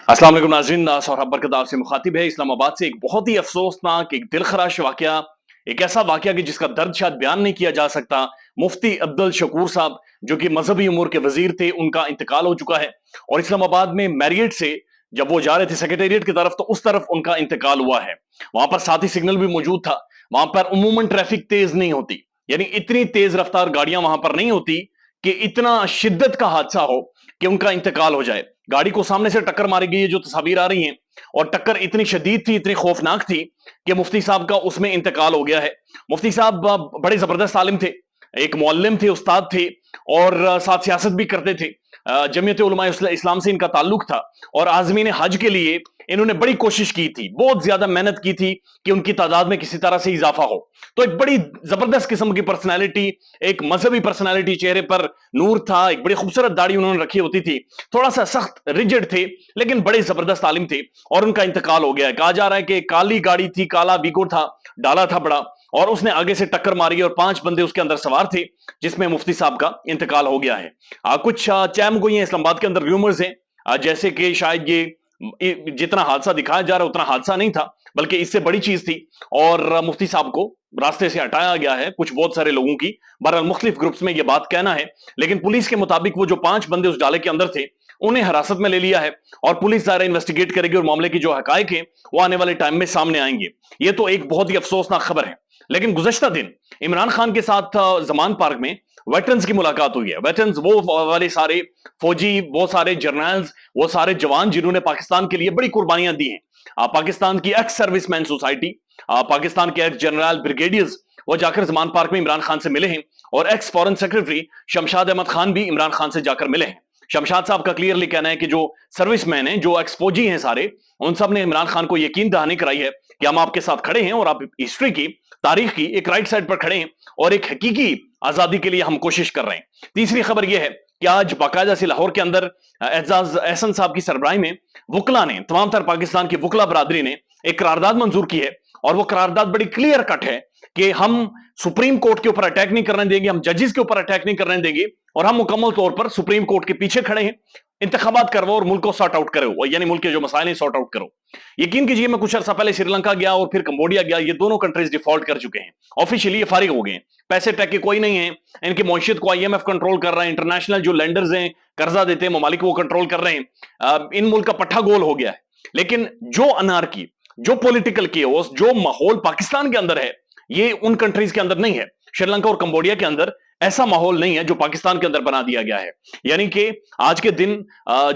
अस्सलाम वालेकुम नाज़रीन, सौरभ बरकत आपसे मुखातिब है। इस्लामाबाद से एक बहुत ही अफसोसनाक, एक दिलखराश वाकया, एक ऐसा वाकया कि जिसका दर्द शायद बयान नहीं किया जा सकता। मुफ्ती अब्दुल शकूर साहब, जो कि मजहबी उमूर के वजीर थे, उनका इंतकाल हो चुका है। और इस्लामाबाद में मैरियट से जब वो जा रहे थे सेक्रेटेरिएट की तरफ, तो उस तरफ उनका इंतकाल हुआ है। वहां पर साथी सिग्नल भी मौजूद था। वहां पर उमूमन ट्रैफिक तेज नहीं होती, यानी इतनी तेज रफ्तार गाड़ियां वहां पर नहीं होती कि इतना शिद्दत का हादसा हो कि उनका इंतकाल हो जाए। गाड़ी को सामने से टक्कर मारी गई है, जो तस्वीर आ रही हैं, और टक्कर इतनी शदीद थी, इतनी खौफनाक थी कि मुफ्ती साहब का उसमें इंतकाल हो गया है। मुफ्ती साहब बड़े जबरदस्त आलिम थे, एक मुअल्लिम थे, उस्ताद थे, और साथ सियासत भी करते थे। जमीयत उलमा इस्लाम से इनका ताल्लुक था, और आजमीन हज के लिए इन्होंने बड़ी कोशिश की थी, बहुत ज्यादा मेहनत की थी कि उनकी तादाद में किसी तरह से इजाफा हो। तो एक बड़ी जबरदस्त किस्म की पर्सनैलिटी, एक मजहबी पर्सनैलिटी, चेहरे पर नूर था, एक बड़ी खूबसूरत दाढ़ी उन्होंने रखी होती थी, थोड़ा सा सख्त रिजिड थे, लेकिन बड़े जबरदस्त आलिम थे। और उनका इंतकाल हो गया है। कहा जा रहा है कि काली गाड़ी थी, काला वीगो था, डाला था बड़ा, और उसने आगे से टक्कर मारी और 5 बंदे उसके अंदर सवार थे, जिसमें मुफ्ती साहब का इंतकाल हो गया है। कुछ चैम गोई इस्लामाबाद के अंदर रूमर्स हैं, जैसे कि शायद ये जितना हादसा दिखाया जा रहा है उतना हादसा नहीं था, बल्कि इससे बड़ी चीज थी। और मुफ्ती साहब को रास्ते से हटाया गया है, कुछ बहुत सारे लोगों की, बहरहाल मुख्तलिफ ग्रुप्स में यह बात कहना है। लेकिन पुलिस के मुताबिक वो जो 5 बंदे उस डाले के अंदर थे, उन्हें हिरासत में ले लिया है, और पुलिस ज़ाहिर इन्वेस्टिगेट करेगी, और मामले की जो हकायक है वो आने वाले टाइम में सामने आएंगे। ये तो एक बहुत ही अफसोसनाक खबर है। लेकिन गुज़श्ता दिन इमरान खान के साथ जमान पार्क में वेटरन्स की मुलाकात हुई है। वेटरन्स वो वाले सारे फौजी, वो सारे जर्नल्स, वो सारे जवान जिन्होंने पाकिस्तान के लिए बड़ी कुर्बानियां दी हैं। पाकिस्तान की एक्स सर्विसमैन सोसाइटी, पाकिस्तान के एक्स जनरल ब्रिगेडियर्स, वो जाकर जमान पार्क में इमरान खान से मिले हैं। और ex foreign secretary Shamshad Ahmad Khan भी इमरान खान से जाकर मिले हैं। शमशाद साहब का क्लियरली कहना है कि जो सर्विसमैन हैं, जो एक्स फौजी हैं सारे, उन सब ने इमरान खान को यकीन दहानी कराई है कि हम आपके साथ खड़े हैं, और आप हिस्ट्री की, तारीख की एक राइट साइड पर खड़े हैं, और एक हकीकी आजादी के लिए हम कोशिश कर रहे हैं। तीसरी खबर यह है कि आज बाकायदा से लाहौर के अंदर एजाज एहसन साहब की सरबराही में वकला ने, तमाम तर पाकिस्तान की वकला बरादरी ने एक करारदाद मंजूर की है। और वो करारदाद बड़ी क्लियर कट है कि हम सुप्रीम कोर्ट के ऊपर अटैक नहीं करने देंगे, हम जजेस के ऊपर अटैक नहीं करने देंगे, और हम मुकम्मल तौर पर सुप्रीम कोर्ट के पीछे खड़े हैं। इंतखाबात करवाओ और मुल्क को सॉर्ट आउट करो, यानी मुल्क के जो मसाइल हैं सॉर्ट आउट करो। यकीन कीजिए, मैं कुछ अर्सा पहले श्रीलंका गया और फिर कंबोडिया गया, ये दोनों कंट्रीज डिफॉल्ट कर चुके हैं, ऑफिशियली ये फारिग हो गए हैं, पैसे टैक के कोई नहीं है, इनकी मईशत को आईएमएफ कंट्रोल कर रहा है, इंटरनेशनल जो लेंडर्स हैं, कर्जा देते हैं ममालिक, वो कंट्रोल कर रहे हैं। इन मुल्क का पट्टा गोल हो गया है। लेकिन जो अनारकी, जो पॉलिटिकल केओस, जो माहौल पाकिस्तान के अंदर है, ये उन कंट्रीज के अंदर नहीं है। श्रीलंका और कंबोडिया के अंदर ऐसा माहौल नहीं है जो पाकिस्तान के अंदर बना दिया गया है। यानी कि आज के दिन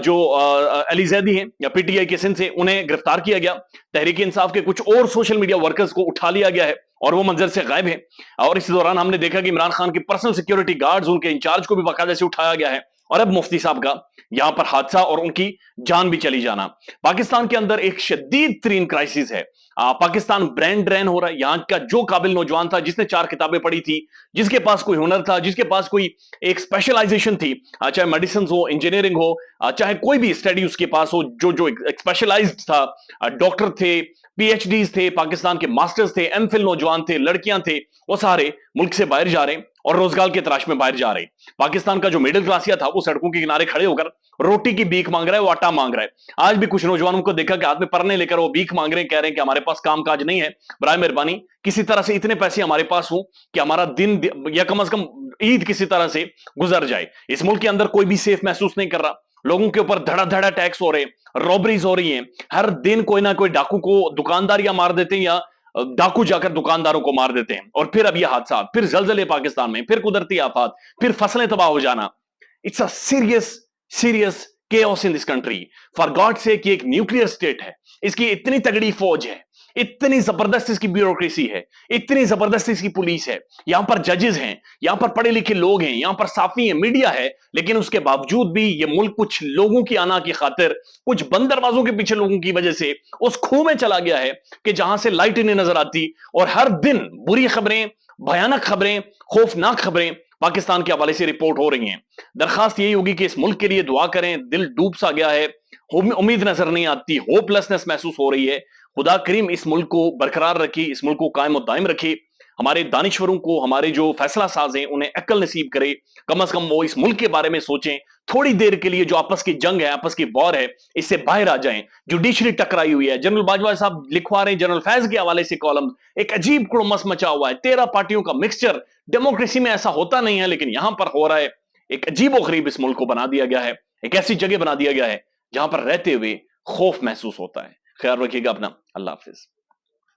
जो अली जैदी हैं या पीटीआई के सिंध से, उन्हें गिरफ्तार किया गया। तहरीक इंसाफ के कुछ और सोशल मीडिया वर्कर्स को उठा लिया गया है, और वो मंजर से गायब है। और इस दौरान हमने देखा कि इमरान खान की पर्सनल सिक्योरिटी गार्ड्स, उनके इंचार्ज को भी बाकायदा से उठाया गया है। और अब मुफ्ती साहब का यहां पर हादसा और उनकी जान भी चली जाना। पाकिस्तान के अंदर एक शदीद तरीन क्राइसिस है। पाकिस्तान ब्रेन ड्रेन हो रहा है। यहाँ का जो काबिल नौजवान था, जिसने 4 किताबें पढ़ी थी, जिसके पास कोई हुनर था, जिसके पास कोई एक स्पेशलाइजेशन थी, चाहे मेडिसिन हो, इंजीनियरिंग हो, चाहे कोई भी स्टडी उसके पास हो, जो जो स्पेशलाइज्ड था, डॉक्टर थे, पीएचडीज थे, पाकिस्तान के मास्टर्स थे, एमफिल नौजवान थे, लड़कियां थे, वो सारे मुल्क से बाहर जा रहे हैं और रोजगार की तलाश में बाहर जा रहे हैं। पाकिस्तान का जो मिडिल क्लासिया था, वो सड़कों के किनारे खड़े होकर रोटी की भीख मांग रहा है, वो आटा मांग रहा है। आज भी कुछ नौजवानों को देखा कि हाथ में परने लेकर वो भीख मांग रहे हैं, कह रहे हैं कि हमारे पास काम काज नहीं है, बराए मेहरबानी किसी तरह से इतने पैसे हमारे पास हो कि हमारा दिन या कम से कम ईद किसी तरह से गुजर जाए। इस मुल्क के अंदर कोई भी सेफ महसूस नहीं कर रहा। लोगों के ऊपर धड़ा धड़ा टैक्स हो रहे हैं, रॉबरीज हो रही हैं, हर दिन कोई ना कोई डाकू को दुकानदार या मार देते हैं, या डाकू जाकर दुकानदारों को मार देते हैं। और फिर अब ये हादसा, फिर जलजले पाकिस्तान में, फिर कुदरती आफत, फिर फसलें तबाह हो जाना। It's a serious serious chaos in this country. For God's sake, ये एक न्यूक्लियर स्टेट है, इसकी इतनी तगड़ी फौज है, इतनी जबरदस्त इसकी ब्यूरोक्रेसी है, इतनी जबरदस्त इसकी पुलिस है, यहां पर जजेस हैं, यहां पर पढ़े लिखे लोग हैं, यहां पर साफी है, मीडिया है, लेकिन उसके बावजूद भी ये मुल्क कुछ लोगों की आना की खातिर, कुछ बंद दरवाजों के पीछे लोगों की वजह से उस खूह में चला गया है कि जहां से लाइट ही नहीं नजर आती। और हर दिन बुरी खबरें, भयानक खबरें, खौफनाक खबरें पाकिस्तान के हवाले से रिपोर्ट हो रही हैं। दरखास्त यही होगी कि इस मुल्क के लिए दुआ करें। दिल डूब सा गया है, उम्मीद नजर नहीं आती, होपलेसनेस महसूस हो रही है। खुदा करीम इस मुल्क को बरकरार रखे, इस मुल्क को कायम और दायम रखे। हमारे दानिश्वरों को, हमारे जो फैसला साज हैं, उन्हें अक्ल नसीब करे। कम से कम वो इस मुल्क के बारे में सोचें, تھوڑی دیر کے لیے جو آپس کی جنگ ہے، آپس کی وار ہے، اس سے باہر آ جائیں. جوڈیشری ٹکرائی ہوئی ہے. جنرل باجوہ صاحب لکھوا رہے ہیں جنرل فیض کے حوالے سے کالم، ایک عجیب کڑمس مچا ہوا ہے، 13 پارٹیوں کا مکسچر. ڈیموکریسی میں ایسا ہوتا نہیں ہے لیکن یہاں پر ہو رہا ہے. ایک عجیب و غریب اس ملک کو بنا دیا گیا ہے، ایک ایسی جگہ بنا دیا گیا ہے جہاں پر رہتے ہوئے خوف محسوس ہوتا ہے. خیال رکھیے گا اپنا. اللہ حافظ.